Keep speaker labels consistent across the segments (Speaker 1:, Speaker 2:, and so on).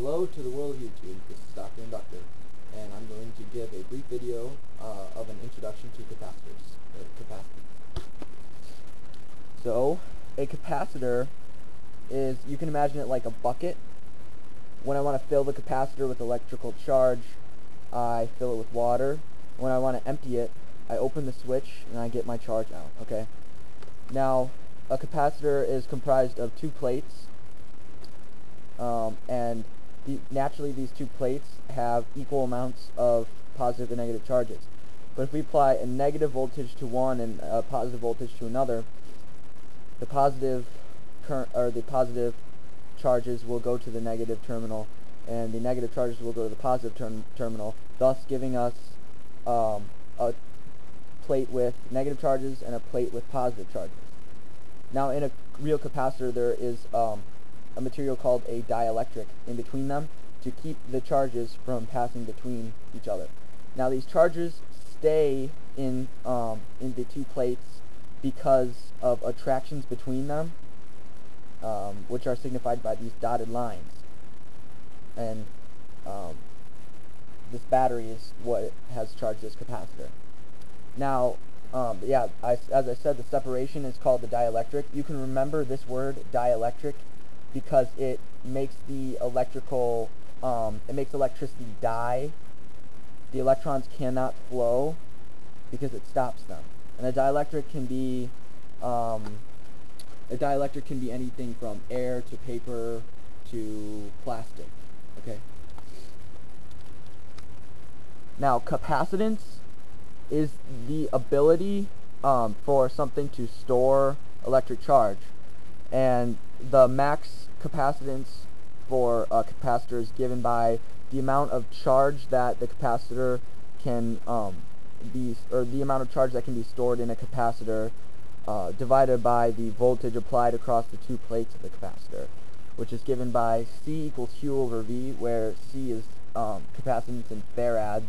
Speaker 1: Hello to the world of YouTube. This is DrInductor, and I'm going to give a brief video of an introduction to capacitors, capacitance. So, a capacitor is, you can imagine it like a bucket. When I want to fill the capacitor with electrical charge, I fill it with water. When I want to empty it, I open the switch and I get my charge out. Okay. Now, a capacitor is comprised of two plates, and naturally these two plates have equal amounts of positive and negative charges. But if we apply a negative voltage to one and a positive voltage to another, the positive current, or the positive charges will go to the negative terminal, and the negative charges will go to the positive terminal, thus giving us a plate with negative charges and a plate with positive charges. Now, in a real capacitor, there is a material called a dielectric in between them to keep the charges from passing between each other. Now, these charges stay in the two plates because of attractions between them, which are signified by these dotted lines. And this battery is what has charged this capacitor. Now, as I said, the separation is called the dielectric. You can remember this word, dielectric, because it makes the it makes electricity die. The electrons cannot flow because it stops them. And a dielectric can be anything from air to paper to plastic. Okay. Now, capacitance is the ability for something to store electric charge, and the max capacitance for a capacitor is given by the amount of charge that the capacitor can the amount of charge that can be stored in a capacitor divided by the voltage applied across the two plates of the capacitor, which is given by C equals Q over V, where C is capacitance in farads,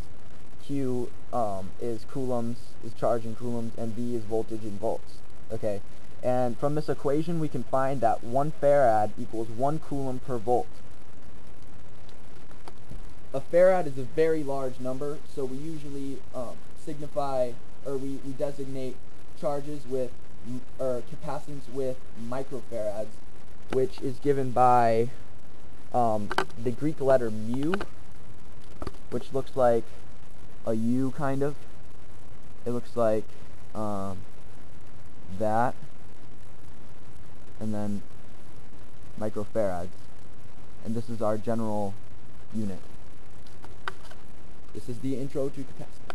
Speaker 1: Q is coulombs, is charge in coulombs, and V is voltage in volts. Okay, and from this equation we can find that 1 farad equals 1 coulomb per volt. A farad is a very large number, so we usually signify, or we designate charges with, or capacitance with microfarads, which is given by the Greek letter mu, which looks like a U kind of. It looks like that, and then microfarads, and this is our general unit. This is the intro to capacitance.